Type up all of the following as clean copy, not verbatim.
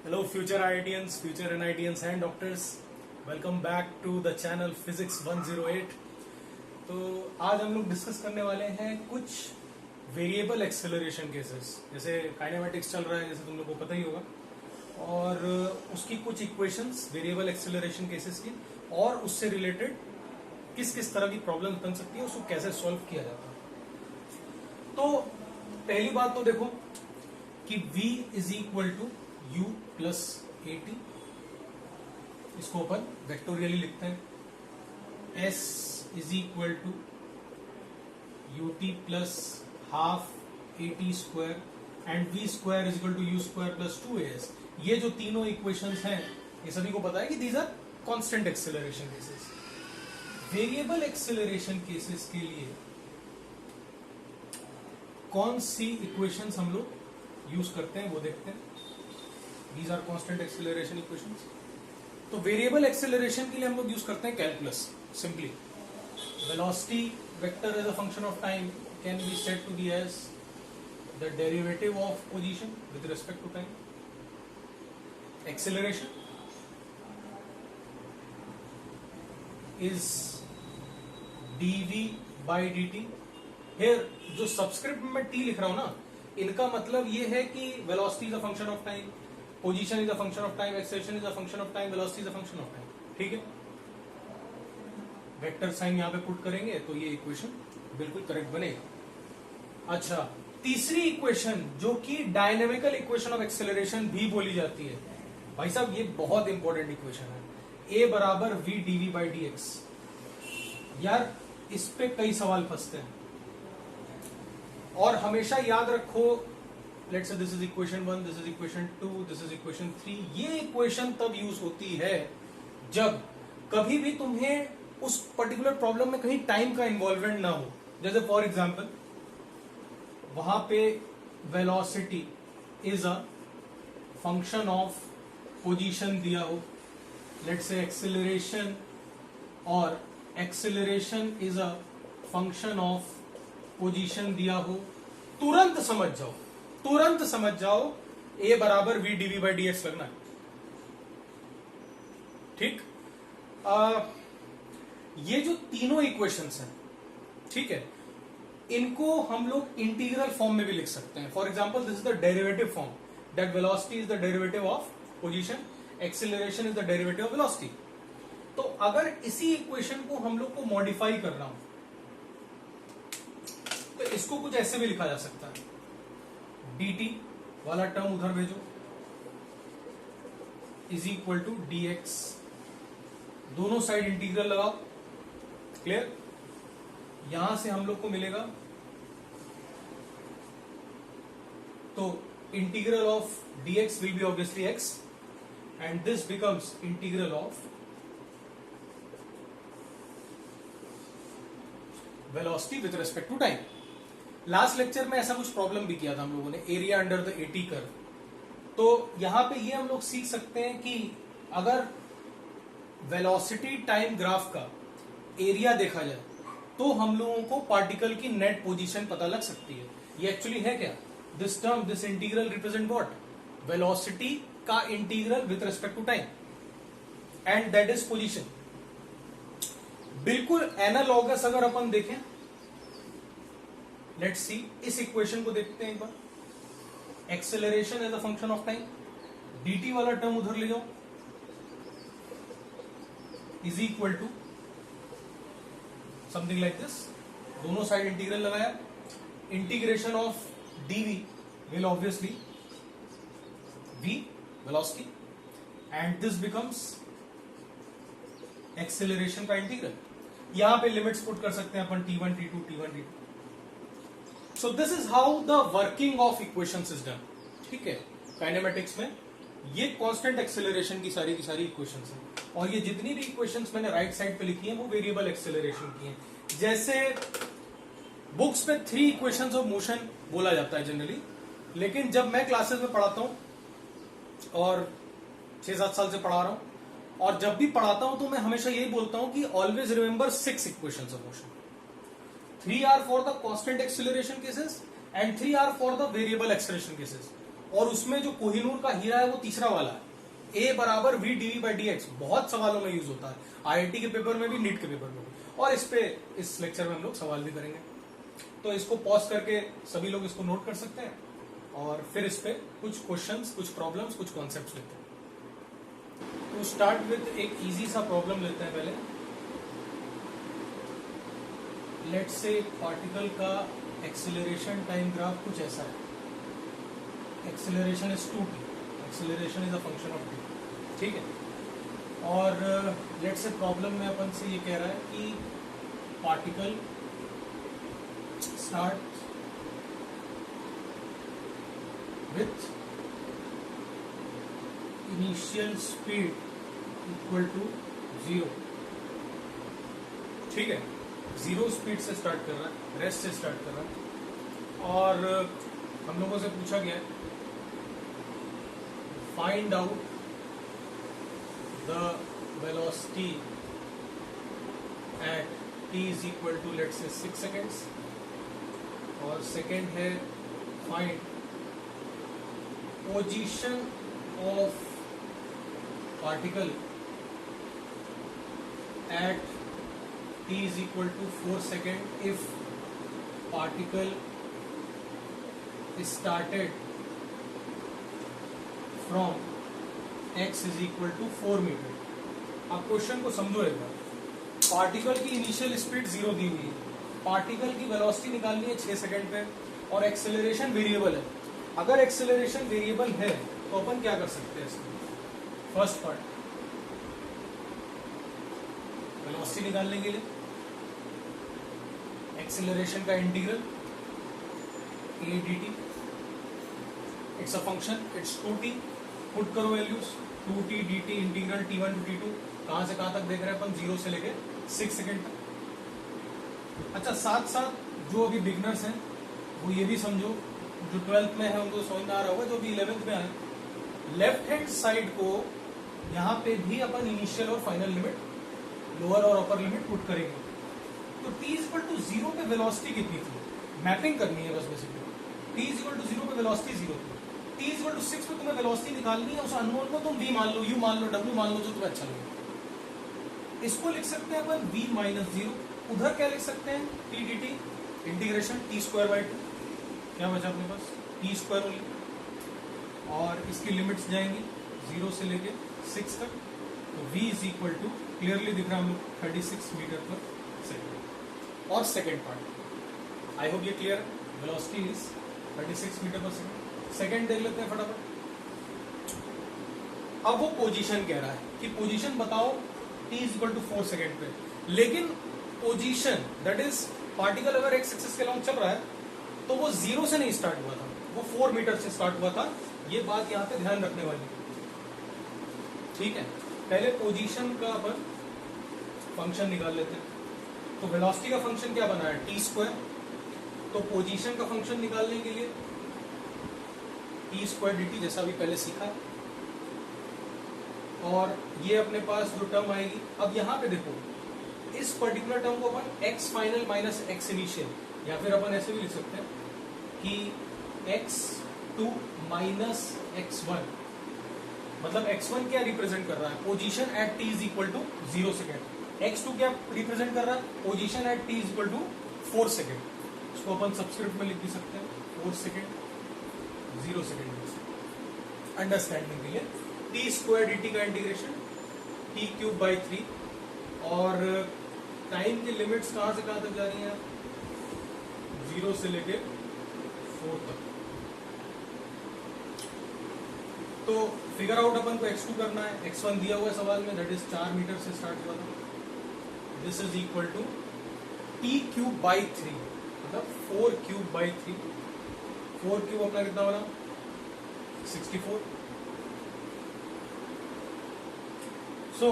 Hello, future IITians, future NITians and doctors. Welcome back to the channel Physics 108. तो आज हम लोग discuss करने वाले हैं कुछ वेरिएबल एक्सेलरेशन केसेस. जैसे काइनेमेटिक्स चल रहा है, जैसे तुम लोग को पता ही होगा, और उसकी कुछ इक्वेशंस वेरिएबल एक्सेलरेशन केसेस की, और उससे रिलेटेड किस किस तरह की प्रॉब्लम बन सकती है, उसको कैसे सॉल्व किया जाता है. तो पहली बात तो देखो कि v is equal to u plus a t. इसको अपन वेक्टोरियली लिखते हैं. s is equal to u t plus half a t square and v square is equal to u square plus 2as. ये जो तीनों इक्वेशंस हैं, ये सभी को पता है कि these are constant acceleration cases. Variable acceleration cases के लिए कौन सी इक्वेशंस हम लोग यूज करते हैं वो देखते हैं. These are constant acceleration equations. तो वेरिएबल एक्सेलरेशन के लिए हम लोग यूज करते हैं calculus. Simply velocity vector as a function of time can be said to be as the derivative of position with respect to time. Acceleration is dv by dt. Here जो subscript में t लिख रहा हूं ना, इनका मतलब ये है कि velocity is a function of time, position is a function of time, acceleration is a function of time, velocity is a function of time. ठीक है, वेक्टर साइन यहां पे पुट करेंगे तो ये इक्वेशन बिल्कुल करेक्ट बनेगा. अच्छा, तीसरी इक्वेशन जो कि डायनेमिकल इक्वेशन ऑफ एक्सेलरेशन भी बोली जाती है. भाई साहब, ये बहुत इंपॉर्टेंट इक्वेशन है. a बराबर v dv by dx. यार, इस पे कई सवाल फंसते हैं, और हमेशा याद रखो, let's say this is equation 1, this is equation 2, this is equation 3. ये इक्वेशन तब यूज होती है जब कभी भी तुम्हें उस पर्टिकुलर प्रॉब्लम में कहीं टाइम का इन्वॉल्वमेंट ना हो. जैसे फॉर एग्जांपल वहां पे velocity is a function of position दिया हो, लेट्स से एक्सेलरेशन, और acceleration is a function of position दिया हो. तुरंत समझ जाओ a बराबर v dv by dx लगना है. ठीक, ये जो तीनों इक्वेशंस हैं, ठीक है, इनको हम लोग इंटीग्रल फॉर्म में भी लिख सकते हैं. For example, this is the derivative form, that velocity is the derivative of position, acceleration is the derivative of velocity. तो अगर इसी इक्वेशन को हम लोग को मॉडिफाई करना हो तो इसको कुछ ऐसे भी लिखा जा सकता है. dt वाला टर्म उधर भेजो, इज इक्वल टू dx. दोनों साइड इंटीग्रल लगाओ. क्लियर? यहां से हम लोग को मिलेगा, तो integral of dx will be obviously x, and this becomes integral of velocity with respect to time. Last lecture में ऐसा कुछ प्रॉब्लम भी किया था हम लोगों ने, area under the AT curve. तो यहां पे ये हम लोग सीख सकते हैं कि अगर वेलोसिटी टाइम ग्राफ का एरिया देखा जाए तो हम लोगों को पार्टिकल की नेट पोजीशन पता लग सकती है. ये एक्चुअली है क्या? This term, this integral represent what? Velocity का integral with respect to time, and that is position. बिल्कुल एनालॉगस अगर अपन देखें, लेट्स सी, इस इक्वेशन को देखते हैं एक बार. Acceleration as a function of time, dt वाला टर्म उधर ले जाओ, is equal to something like this. दोनों साइड इंटीग्रल लगाया, integration of dv will obviously v velocity, and this becomes acceleration का इंटीग्रल. यहां पे लिमिट्स पुट कर सकते हैं अपन, t1 t2 t1 t2. So this is how the working of equations is done. ठीक है, काइनेमेटिक्स में ये कांस्टेंट एक्सेलरेशन की सारी इक्वेशंस हैं, और ये जितनी भी इक्वेशंस मैंने राइट साइड पे लिखी हैं वो वेरिएबल एक्सेलरेशन की हैं. जैसे बुक्स में 3 इक्वेशंस ऑफ मोशन बोला जाता है जनरली, लेकिन जब मैं क्लासेस में पढ़ाता हूं और 6-7 साल से पढ़ा रहा हूं, और जब भी पढ़ाता हूं तो मैं हमेशा यही बोलता हूं कि always remember 6 equations of motion. 3 are for the constant acceleration cases and 3 are for the variable acceleration cases. और उसमें जो कोहिनूर का हीरा है वो तीसरा वाला है, ए बराबर v dv by d x, बहुत सवालों में यूज होता है, आईआईटी के पेपर में भी, नीट के पेपर में भी, और इस पे इस लेक्चर में हम लोग सवाल भी करेंगे। तो इसको पॉज करके सभी लोग इसको नोट कर सकते हैं और फिर इस पे कुछ क्वेश्चंस, कुछ प्रॉब्लम्स, कुछ कॉन्सेप्ट्स लेते हैं। तो स्टार्ट विद एक इजी सा प्रॉब्लम लेते हैं पहले। लेट्स से पार्टिकल का एक्सेलरेशन टाइम ग्राफ कुछ ऐसा है, acceleration is 2t, acceleration is a function of t, ठीक है। और लेट्स से प्रॉब्लम में अपन से ये कह रहा है कि particle start with initial speed equal to 0, ठीक है, 0 स्पीड से स्टार्ट कर रहा है, रेस्ट से स्टार्ट कर रहा है। और हम लोगों से पूछा गया है find out the velocity at t is equal to let's say 6 seconds, और सेकेंड है find position of particle at t is equal to 4 seconds if particle is started from x is equal to 4 meter. आप question को समझो एक बार। Particle की initial speed 0 दी हुई है, पार्टिकल की वेलोसिटी निकालनी है 6 सेकंड पे, और एक्सेलरेशन वेरिएबल है। अगर एक्सेलरेशन वेरिएबल है तो अपन क्या कर सकते हैं इसमें? फर्स्ट पार्ट, वेलोसिटी निकालने के लिए एक्सेलरेशन का integral a dt, it's a function, it's 2t, put करो values, 2t dt integral t1 to t2, कहां से कहां तक देख रहे हैं अपन? 0 से लेके 6 सेकंड तक। अच्छा, साथ साथ जो अभी बिगनर्स हैं वो ये भी समझो, जो 12th में है उनको समझ में आ रहा होगा, जो भी 11th में है, लेफ्ट हैंड साइड को यहाँ पे भी अपन इनिशियल और फाइनल लिमिट, लोअर और अपर लिमिट पुट करेंगे। तो t इज इक्वल टू 0 पे वेलोसिटी कितनी थी? मैपिंग करनी है बस basically. t is equal to 0 पे वेलोसिटी 0 थी, t इज इक्वल टू 6 पे तुम्हें वेलोसिटी निकालनी है, उस अननोन को तुम v मान लो, u मान लो, w मान लो, जो तुम्हें अच्छा लगे। इसको लिख सकते हैं अपन v माइनस 0, उधर क्या लिख सकते हैं? t dt integration t square by 2, क्या बचा अपने पास? t स्क्वायर ओनली, और इसकी लिमिट्स जाएंगी 0 से लेके 6 तक। तो v is equal to, clearly दिख रहा है हम लोग, 36 मीटर पर सेकेंड। और सेकेंड पार्ट, आई होप ये क्लियर है, velocity is 36 metre per second. Second देख लेते हैं फटाफट। अब वो पोजीशन कह रहा है कि पोजीशन बताओ t is equal to 4 second पे, लेकिन पोजीशन दैट इज पार्टिकल अगर एक्स एक्सिस के लॉन्ग चल रहा है तो वो 0 से नहीं स्टार्ट हुआ था, वो 4 मीटर से स्टार्ट हुआ था। ये बात यहाँ पे ध्यान रखने वाली, ठीक है। पहले पोजीशन का अपन फंक्शन निकाल लेते हैं। तो वेलोसिटी का फंक्शन क्या बना है? T square. तो पोजीशन का फंक्शन निकालने के लिए टी स्क्वायर डी टी, जैसा भी पहले सीखा है, और ये अपने पास जो टर्म आएगी, अब यहाँ पे देखो, इस पर्टिकुलर टर्म को अपन x final minus x initial, या फिर अपन ऐसे भी लिख सकते हैं कि x2 माइनस x1, मतलब x1 क्या रिप्रेजेंट कर रहा है? Position at t is equal to 0 second. x2 क्या रिप्रेजेंट कर रहा है? Position at t is equal to 4 second. इसको अपन सबस्क्रिप्ट में लिख भी सकते हैं, 4 सेकेंड 0 सेकेंड, अंडरस्टैंडिंग के लिए। t स्क्वायर डी टी का इंटीग्रेशन t क्यूब बाई 3, और टाइम की लिमिट्स कहां से कहां तक जा रही हैं? 0 से लेके 4 तक। तो फिगर आउट अपन को x2 करना है, x1 दिया हुआ है सवाल में, दैट इज 4 मीटर से स्टार्ट हुआ था। This is equal to t cube by 3, मतलब 4 क्यूब बाई 3। 4 क्यूब अपना कितना बना? 64। So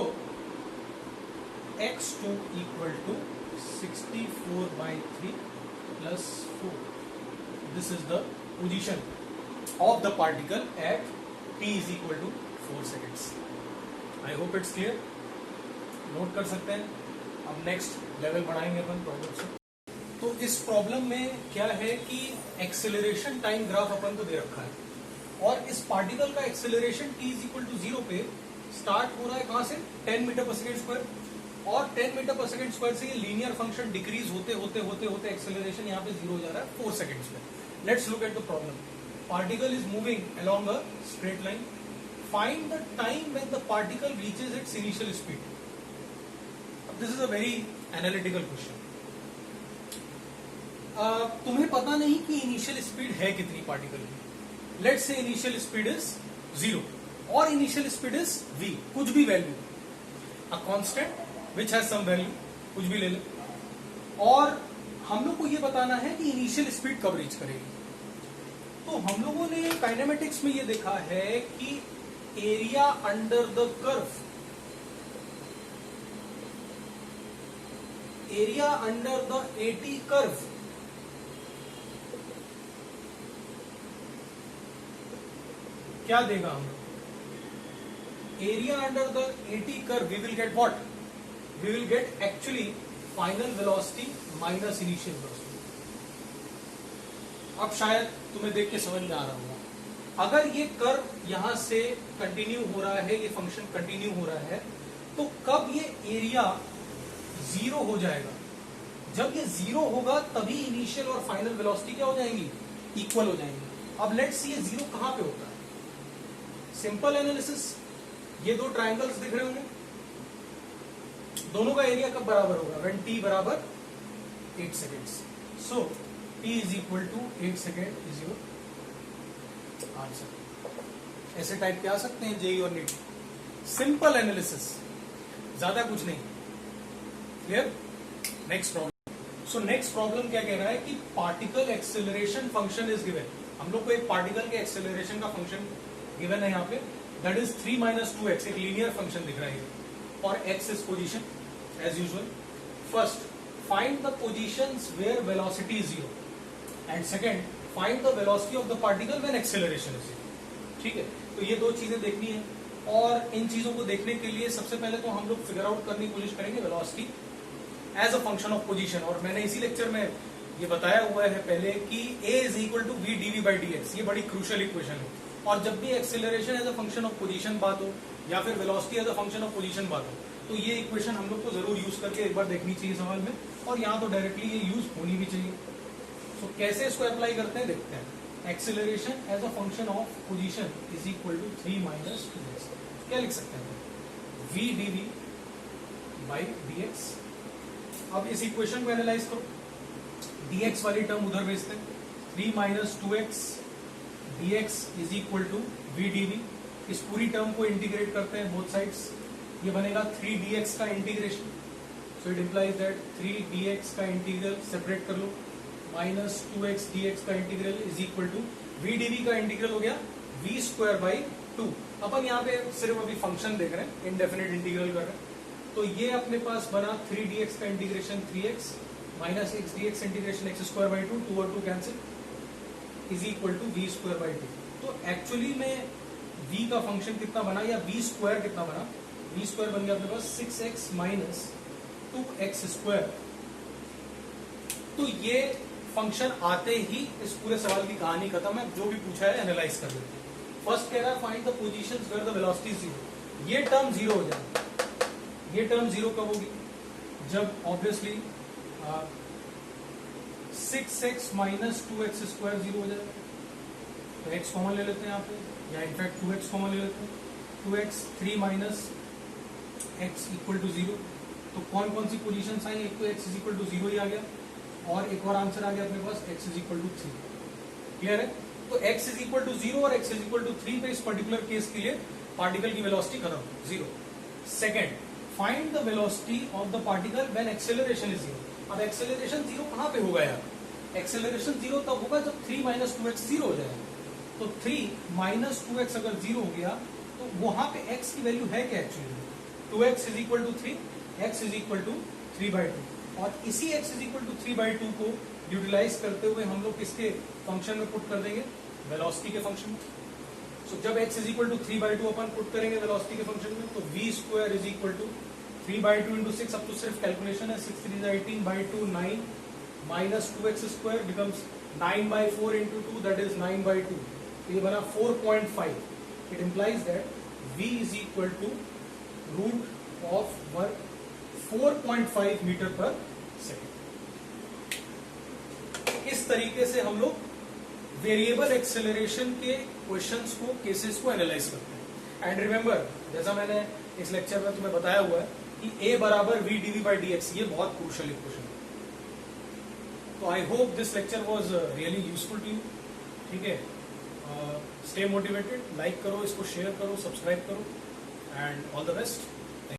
x2 equal to 64 by 3 plus 4। This is the position of the particle at t is equal to 4 seconds. I hope it's clear. Note कर सकते हैं। अब next level बढ़ाएंगे अपन problem से। तो इस प्रॉब्लम में क्या है कि एक्सेलरेशन टाइम ग्राफ अपन को दे रखा है, और इस पार्टिकल का acceleration t is equal to 0 पे स्टार्ट हो रहा है कहां से 10 मीटर पर सेकेंड स्क्वायर, और 10 मीटर पर सेकेंड स्क्वायर से ये लीनियर फंक्शन डिक्रीज होते होते होते होते एक्सेलरेशन यहाँ पे 0 हो जा रहा है 4 सेकेंड्स में. Let's look at the problem. Particle is moving along a straight line. Find the time when the particle reaches it's initial speed. This is a very analytical question. तुम्हें पता नहीं कि इनिशियल स्पीड है कितनी particle की. Let's say initial speed is 0 और initial speed is v, कुछ भी value, a constant which has some value, कुछ भी ले ले, और हम लोग को ये बताना है कि इनिशियल स्पीड कब रीच करेगी. तो हम लोगों ने काइनेमेटिक्स में ये देखा है कि area under the curve, area under the AT curve क्या देगा हम लोग. Area under the AT curve we will get what, we will get actually final velocity minus initial velocity. अब शायद तुम्हें देख के समझ में आ रहा होगा, अगर ये कर्व यहां से कंटिन्यू हो रहा है, ये फंक्शन कंटिन्यू हो रहा है, तो कब ये एरिया 0 हो जाएगा. जब ये 0 होगा तभी इनिशियल और फाइनल वेलोसिटी क्या हो जाएंगी, इक्वल हो जाएंगी. अब लेट्स सी ये 0 कहां पे होता है. सिंपल एनालिसिस, ये दो ट्राइंगल्स दिख रहे होंगे, दोनों का एरिया कब बराबर होगा, व्हेन t बराबर 8 seconds. So t is equal to 8 second is your answer. ऐसे टाइप के आ सकते हैं जेई और नीट. सिंपल एनालिसिस, ज्यादा कुछ नहीं. Clear. Next problem. So next problem क्या कह रहा है कि particle acceleration function is given. हम लोग को एक पार्टिकल के एक्सेलरेशन का फंक्शन गिवन है यहाँ पे, दैट इज 3 माइनस 2x, एक लीनियर फंक्शन दिख रहा है, और x इज position as usual. First find the positions where velocity is 0, and second find the velocity of the particle when acceleration is 0. ठीक है, तो ये दो चीजें देखनी है, और इन चीजों को देखने के लिए सबसे पहले तो हम लोग फिगर आउट करने की कोशिश करेंगे velocity as a function of position. और मैंने इसी लेक्चर में ये बताया हुआ है पहले कि a is equal to v dv by dx. ये बड़ी क्रूशियल इक्वेशन है, और जब भी acceleration as a function of position बात हो या फिर velocity as a function of position बात हो, तो ये इक्वेशन हम लोग को जरूर यूज करके एक बार देखनी चाहिए सवाल में, और यहाँ तो डायरेक्टली ये यूज होनी भी चाहिए. तो कैसे इसको अप्लाई करते हैं देखते हैं. Acceleration as a function of position is equal to 3 minus 2x. क्या लिख सकते हैं, v dv by dx. अब इस इक्वेशन को एनालाइज करो. dx वाली टर्म उधर भेजते हैं, 3 minus 2x dx is equal to v dv. इस पूरी टर्म को इंटीग्रेट करते हैं बोथ साइड्स, ये बनेगा 3 dx का integration. So it implies that 3 dx का इंटीग्रल सेपरेट कर लो, माइनस 2x dx का integral is equal to v dv का इंटीग्रल हो गया v स्क्वायर बाई 2. अपन यहाँ पे सिर्फ अभी फंक्शन देख रहे हैं, इनडेफिनेट इंटीग्रल कर रहे हैं. तो ये अपने पास बना 3 dx का integration 3x minus x dx integration x square by 2, 2 और 2 cancel, is equal to v square by 2. तो एक्चुअली में v का फंक्शन कितना बना, या v स्क्वायर कितना बना, v स्क्वायर बन गया अपने पास 6x माइनस 2x स्क्वायर. तो ये फंक्शन आते ही इस पूरे सवाल की कहानी खत्म है. जो भी पूछा है एनालाइज कर लेते हैं. फर्स्ट कह रहा है find the positions where the velocity is 0. ये टर्म 0 हो जाएगा. ये टर्म 0 कब होगी, जब obviously 6x minus 2x square 0 हो जाएगा. तो x कॉमन ले लेते हैं यहाँ पे, या इनफैक्ट 2x कॉमन ले लेते हैं. 2x 3 minus x equal to 0. तो कौन कौन सी पोजीशंस आई, एक तो x इज इक्वल टू 0 ही आ गया, और एक और आंसर आ गया अपने पास x is equal to 3. Clear है. तो x इज इक्वल टू 0 और x इज इक्वल टू 3 पे इस पर्टिकुलर केस के लिए पार्टिकल की वेलोसिटी खत्म, 0. Second, find the velocity of the particle when acceleration is 0. अब एक्सेलरेशन 0 कहां पे होगा यार, एक्सेलरेशन 0 तब होगा जब 3 माइनस 2x 0 हो जाएगा. तो 3 माइनस 2x अगर 0 हो गया तो वहां पे x की वैल्यू है क्या actually, 2x is equal to 3, x is equal to 3/2. और इसी x इज इक्वल टू 3/2 को यूटिलाइज करते हुए हम लोग किसके फंक्शन में पुट कर देंगे, वेलोसिटी के फंक्शन में. सो जब x इज इक्वल टू 3/2 अपन पुट करेंगे वेलोसिटी के फंक्शन में, तो v square is equal to 3/2 into 6. अब तो सिर्फ कैलकुलेशन है, 6 3 18/2 9 minus 2x square becomes 9/4 into 2, that is 9/2. तो ये बना 4.5. It implies that v is equal to root of 4.5 metre per second. इस तरीके से हम लोग वेरिएबल एक्सेलरेशन के क्वेश्चंस को, केसेस को एनालाइज करते हैं. एंड रिमेंबर, जैसा मैंने इस लेक्चर में तुम्हें बताया हुआ है कि a बराबर v dv by dx, ये बहुत क्रूशियल इक्वेशन है. तो I hope this lecture was really useful to you. ठीक है, स्टे मोटिवेटेड, लाइक करो, इसको शेयर करो, सब्सक्राइब करो, एंड ऑल द बेस्ट.